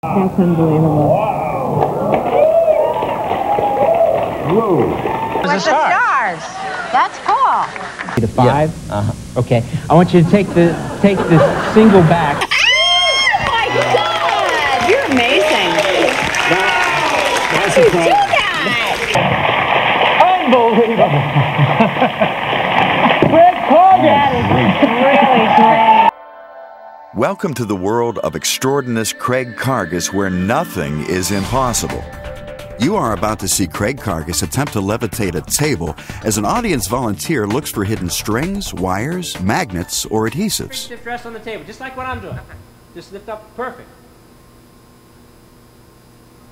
That's unbelievable. Whoa. With the stars. That's cool. To 5? Yeah. Okay. I want you to take the single back. Oh my God! You're amazing. That's How do you do that? Unbelievable. Craig Karges. That is really great. Welcome to the world of Extraordinist Craig Karges, where nothing is impossible. You are about to see Craig Karges attempt to levitate a table as an audience volunteer looks for hidden strings, wires, magnets, or adhesives. Stiff rest on the table, just like what I'm doing. Just lift up, perfect.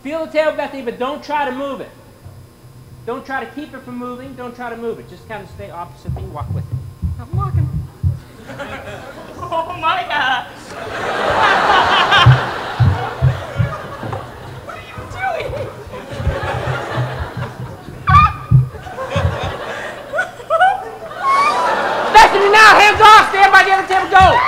Feel the table, Bethany, but don't try to move it. Don't try to keep it from moving, don't try to move it. Just kind of stay opposite me, walk with it. I'm walking. Oh my God! What are you doing? Bethany, now, hands off! Stand by the other table, go!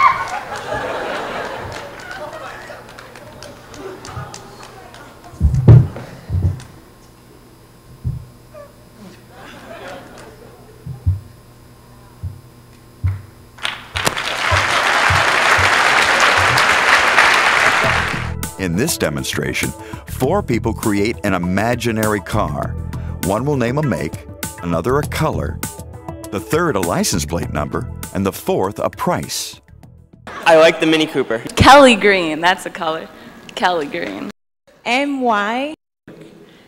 In this demonstration, 4 people create an imaginary car. One will name a make, another a color, the third a license plate number, and the fourth a price. I like the Mini Cooper. Kelly green, that's a color. Kelly green. MY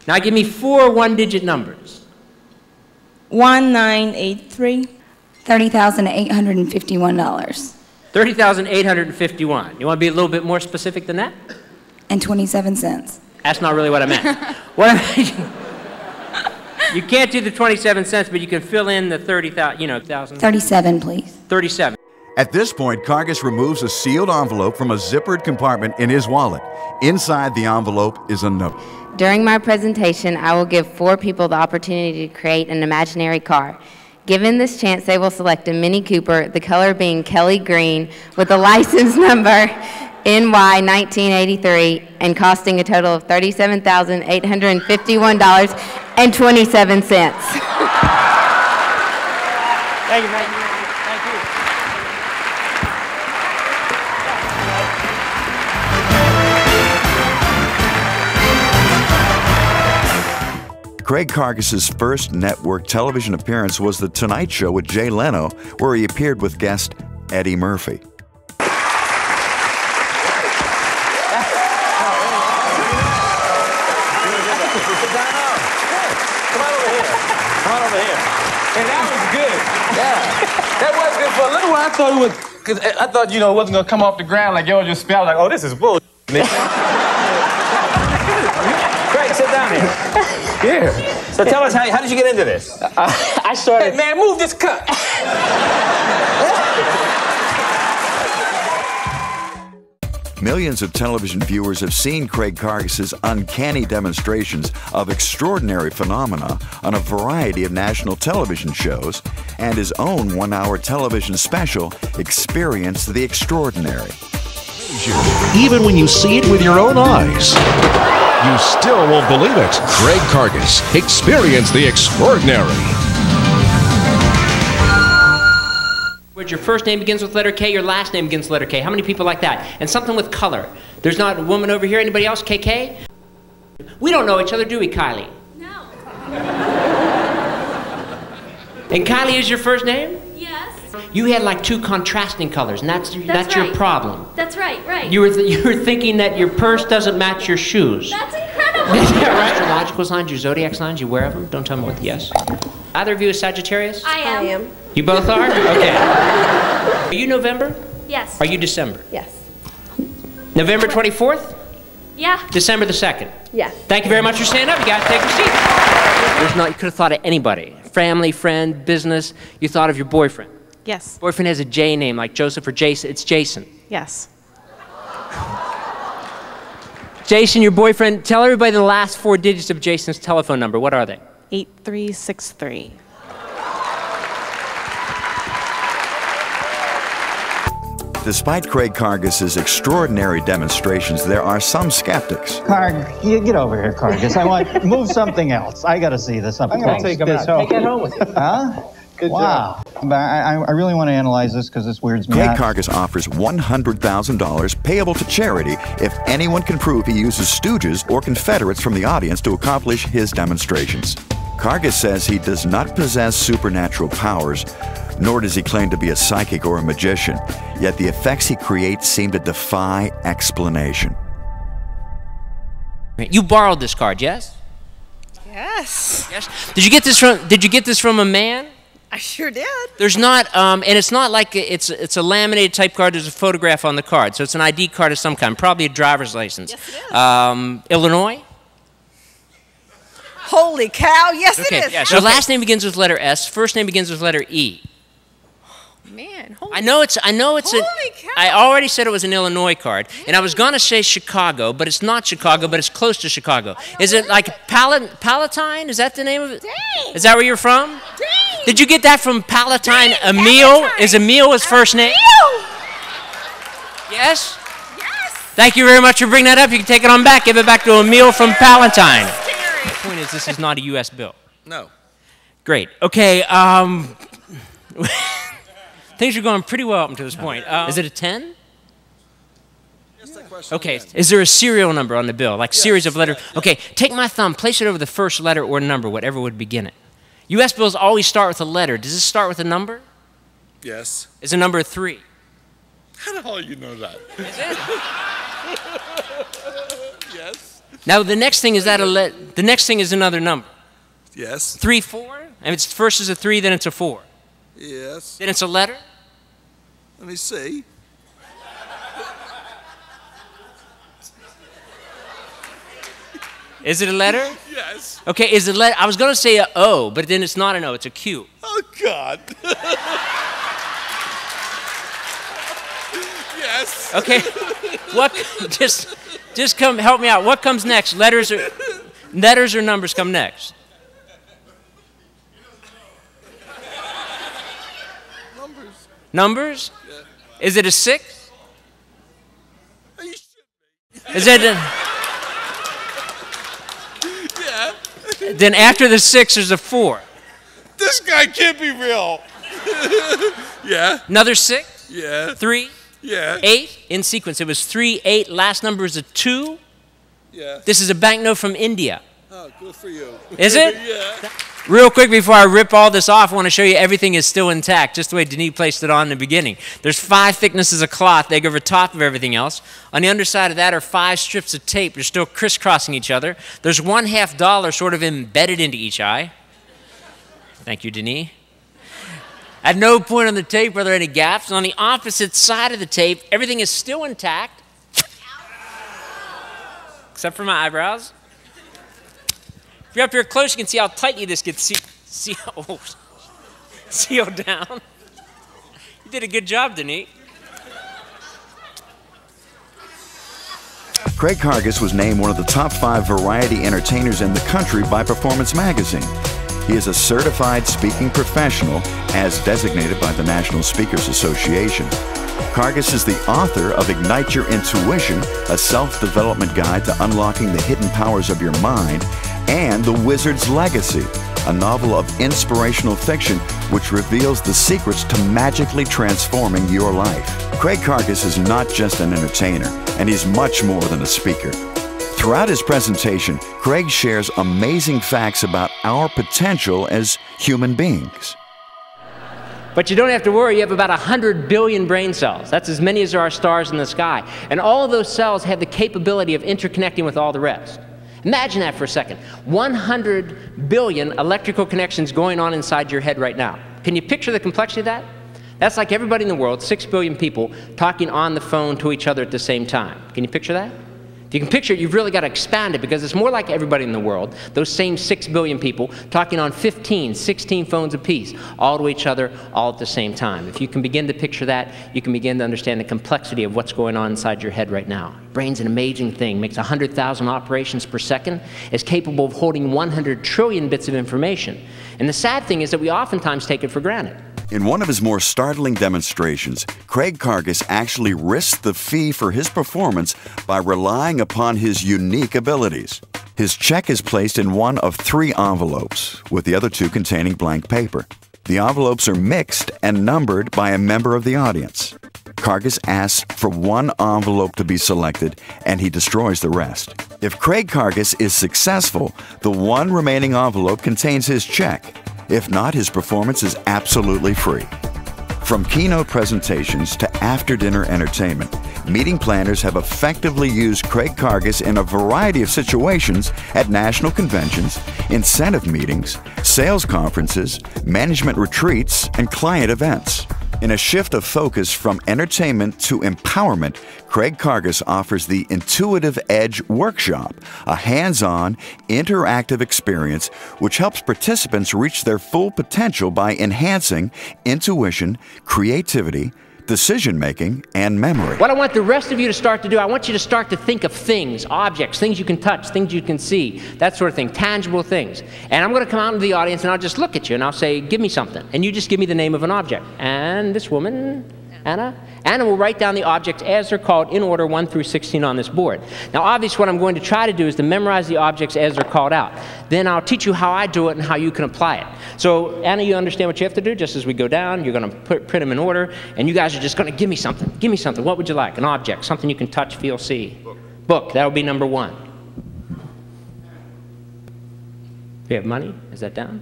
Now give me 4 one-digit numbers. 1983. $30,851 $30,851. You want to be a little bit more specific than that? and 27 cents. That's not really what I meant. What I meant, you can't do the 27 cents, but you can fill in the 30,000, 1,000. 37, please. 37. At this point, Karges removes a sealed envelope from a zippered compartment in his wallet. Inside the envelope is a note. During my presentation, I will give 4 people the opportunity to create an imaginary car. Given this chance, they will select a Mini Cooper, the color being Kelly green, with a license number NY 1983 and costing a total of $37,851.27. Thank you, Maggie. Thank you. Craig Karges' first network television appearance was The Tonight Show with Jay Leno, where he appeared with guest Eddie Murphy. And that was good. Yeah. That was good. For a little while, I thought it was, because I thought, it wasn't going to come off the ground like y'all just spelled. Like, oh, this is bull. Craig, sit down here. Yeah. So tell us, how did you get into this? I started. Hey, man, move this cup. Millions of television viewers have seen Craig Karges' uncanny demonstrations of extraordinary phenomena on a variety of national television shows, and his own one-hour television special, Experience the Extraordinary. Even when you see it with your own eyes, you still won't believe it. Craig Karges, Experience the Extraordinary. Your first name begins with letter K, your last name begins with letter K. How many people like that? And something with color. There's not a woman over here. Anybody else? KK? We don't know each other, do we, Kylie? No. And Kylie is your first name? Yes. You had like 2 contrasting colors, and that's right. your problem. That's right, right. You were thinking that your purse doesn't match your shoes. That's incredible. Is that right? Astrological signs, your zodiac signs, you wear of them? Don't tell me what. Yes. Either of you is Sagittarius? I am. You both are? Okay. Are you November? Yes. Are you December? Yes. November 24th? Yeah. December the 2nd? Yes. Thank you very much for standing up. You guys take your seat. You could have thought of anybody. Family, friend, business. You thought of your boyfriend. Yes. Boyfriend has a J name, like Joseph or Jason. It's Jason. Yes. Jason, your boyfriend, tell everybody the last 4 digits of Jason's telephone number. What are they? 8363. Despite Craig Karges' extraordinary demonstrations, there are some skeptics. You get over here, Karges. I want move something else. I got to see this up I'm close. going to take him out. Take it home with you. Huh? Good wow. But I really want to analyze this because this weirds me Craig out. Karges offers $100,000 payable to charity if anyone can prove he uses stooges or Confederates from the audience to accomplish his demonstrations. Karges says he does not possess supernatural powers, nor does he claim to be a psychic or a magician, yet the effects he creates seem to defy explanation. You borrowed this card, yes? Yes. Yes. Did you get this from a man? I sure did. There's not, and it's not like it's a laminated type card. There's a photograph on the card, so it's an ID card of some kind, probably a driver's license. Yes, it is. Illinois? Holy cow, yes it is. Yeah, so last name begins with letter S, first name begins with letter E. Man, I know it's holy cow. I already said it was an Illinois card, and I was going to say Chicago, but it's not Chicago, but it's close to Chicago. Is it like Palatine? Is that the name of it? Dang. Is that where you're from? Dang. Did you get that from Palatine? Dang, Emil? Palatine. Is Emil his first name? Emil. Yes? Yes. Thank you very much for bringing that up. You can take it on back. Give it back to Emil from Palatine. The point is, this is not a U.S. bill. No. Great. Okay. Things are going pretty well up until this point. Is it a 10? Okay. Is there a serial number on the bill, like series of letters? Okay. Take my thumb, place it over the first letter or number, whatever would begin it. U.S. bills always start with a letter. Does this start with a number? Yes. Is a number 3? How the hell you know that? Is it? Yes. Now the next thing is the next thing is another number. Yes. 3, 4. And it's first is a 3, then it's a 4. Yes. Then it's a letter. Let me see. Is it a letter? Yes. Okay. Is it letter? I was going to say a O, but then it's not an O. It's a Q. Oh God. Yes. Okay. What? Just come help me out. What comes next? Letters or numbers come next? Numbers. Numbers? Yeah. Is it a 6? Are you shitting me? Is it? Yeah. Then after the 6, there's a 4. This guy can't be real. Yeah. Another 6? Yeah. 3? Yeah. 8 in sequence. It was 3, 8. Last number is a 2. Yeah. This is a banknote from India. Oh, good for you. Is it? Yeah. Real quick before I rip all this off, I want to show you everything is still intact, just the way Denis placed it on in the beginning. There's 5 thicknesses of cloth. They go over top of everything else. On the underside of that are 5 strips of tape. They're still crisscrossing each other. There's $1/2 sort of embedded into each eye. Thank you, Denis. At no point on the tape are there any gaps. And on the opposite side of the tape, everything is still intact, except for my eyebrows. If you're up here close, you can see how tightly this gets sealed down. You did a good job, Denis. Craig Karges was named one of the top 5 variety entertainers in the country by Performance Magazine. He is a certified speaking professional as designated by the National Speakers Association. Karges is the author of Ignite Your Intuition, a self-development guide to unlocking the hidden powers of your mind, and The Wizard's Legacy, a novel of inspirational fiction which reveals the secrets to magically transforming your life. Craig Karges is not just an entertainer, and he's much more than a speaker. Throughout his presentation, Craig shares amazing facts about our potential as human beings. But you don't have to worry, you have about 100 billion brain cells. That's as many as there are stars in the sky. And all of those cells have the capability of interconnecting with all the rest. Imagine that for a second. 100 billion electrical connections going on inside your head right now. Can you picture the complexity of that? That's like everybody in the world, 6 billion people, talking on the phone to each other at the same time. Can you picture that? If you can picture it, you've really got to expand it because it's more like everybody in the world, those same 6 billion people, talking on 15, 16 phones apiece, all to each other, all at the same time. If you can begin to picture that, you can begin to understand the complexity of what's going on inside your head right now. Brain's an amazing thing, makes 100,000 operations per second, is capable of holding 100 trillion bits of information. And the sad thing is that we oftentimes take it for granted. In one of his more startling demonstrations, Craig Karges actually risked the fee for his performance by relying upon his unique abilities. His check is placed in one of 3 envelopes, with the other 2 containing blank paper. The envelopes are mixed and numbered by a member of the audience. Karges asks for 1 envelope to be selected, and he destroys the rest. If Craig Karges is successful, the 1 remaining envelope contains his check. If not, his performance is absolutely free. From keynote presentations to after-dinner entertainment, meeting planners have effectively used Craig Karges in a variety of situations at national conventions, incentive meetings, sales conferences, management retreats, and client events. In a shift of focus from entertainment to empowerment, Craig Karges offers the Intuitive Edge Workshop, a hands-on, interactive experience which helps participants reach their full potential by enhancing intuition, creativity, decision-making, and memory. What I want the rest of you to start to do, I want you to start to think of things, objects, things you can touch, things you can see, that sort of thing, tangible things. And I'm going to come out into the audience and I'll just look at you and I'll say, give me something. And you just give me the name of an object. And this woman, Anna will write down the objects as they're called in order 1 through 16 on this board. Now obviously what I'm going to try to do is to memorize the objects as they're called out. Then I'll teach you how I do it and how you can apply it. So Anna, you understand what you have to do? Just as we go down, you're going to print them in order, and you guys are just going to give me something. Give me something. What would you like? An object, something you can touch, feel, see. Book. That would be number 1. Do you have money? Is that down?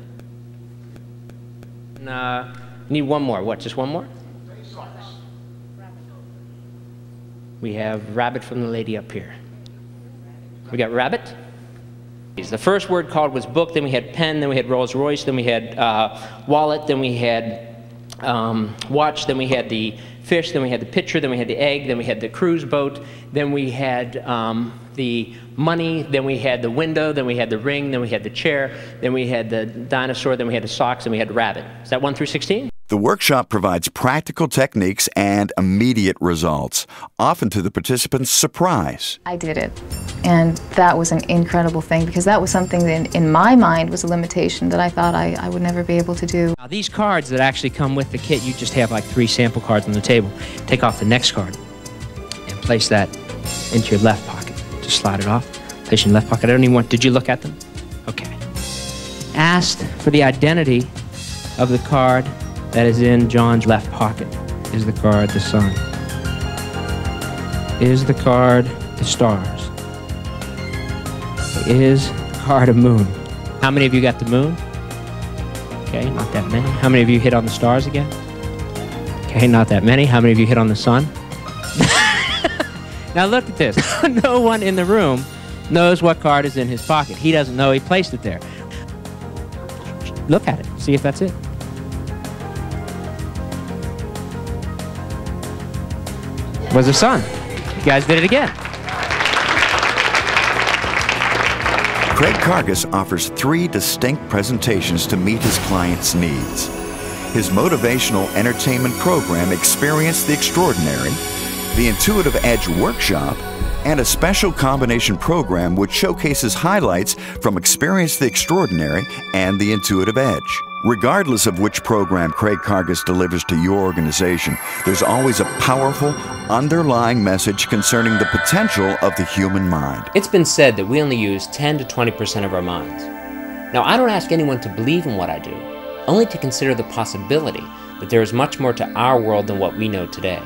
Need one more. What, just one more? We have rabbit from the lady up here. We got rabbit. The first word called was book, then we had pen, then we had Rolls Royce, then we had wallet, then we had watch, then we had the fish, then we had the pitcher, then we had the egg, then we had the cruise boat, then we had the money, then we had the window, then we had the ring, then we had the chair, then we had the dinosaur, then we had the socks, and we had the rabbit. Is that 1 through 16? The workshop provides practical techniques and immediate results, often to the participants' surprise. I did it, and that was an incredible thing because that was something that in my mind was a limitation that I thought I would never be able to do. Now these cards that actually come with the kit, you just have like 3 sample cards on the table. Take off the next card and place that into your left pocket. Just slide it off, place it in your left pocket. I don't even want, did you look at them? Okay. Asked for the identity of the card that is in John's left pocket. Is the card the sun? Is the card the stars? Is the card a moon? How many of you got the moon? Okay, not that many. How many of you hit on the stars again? Okay, not that many. How many of you hit on the sun? Now look at this. No one in the room knows what card is in his pocket. He doesn't know he placed it there. Look at it. See if that's it. Was the sun. You guys did it again. Craig Karges offers 3 distinct presentations to meet his clients' needs. His motivational entertainment program, Experience the Extraordinary, the Intuitive Edge Workshop, and a special combination program which showcases highlights from Experience the Extraordinary and the Intuitive Edge. Regardless of which program Craig Karges delivers to your organization, there's always a powerful, underlying message concerning the potential of the human mind. It's been said that we only use 10 to 20% of our minds. Now, I don't ask anyone to believe in what I do, only to consider the possibility that there is much more to our world than what we know today.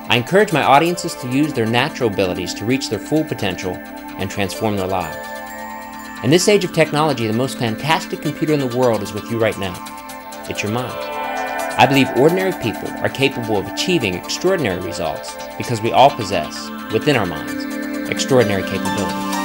I encourage my audiences to use their natural abilities to reach their full potential and transform their lives. In this age of technology, the most fantastic computer in the world is with you right now. It's your mind. I believe ordinary people are capable of achieving extraordinary results because we all possess, within our minds, extraordinary capabilities.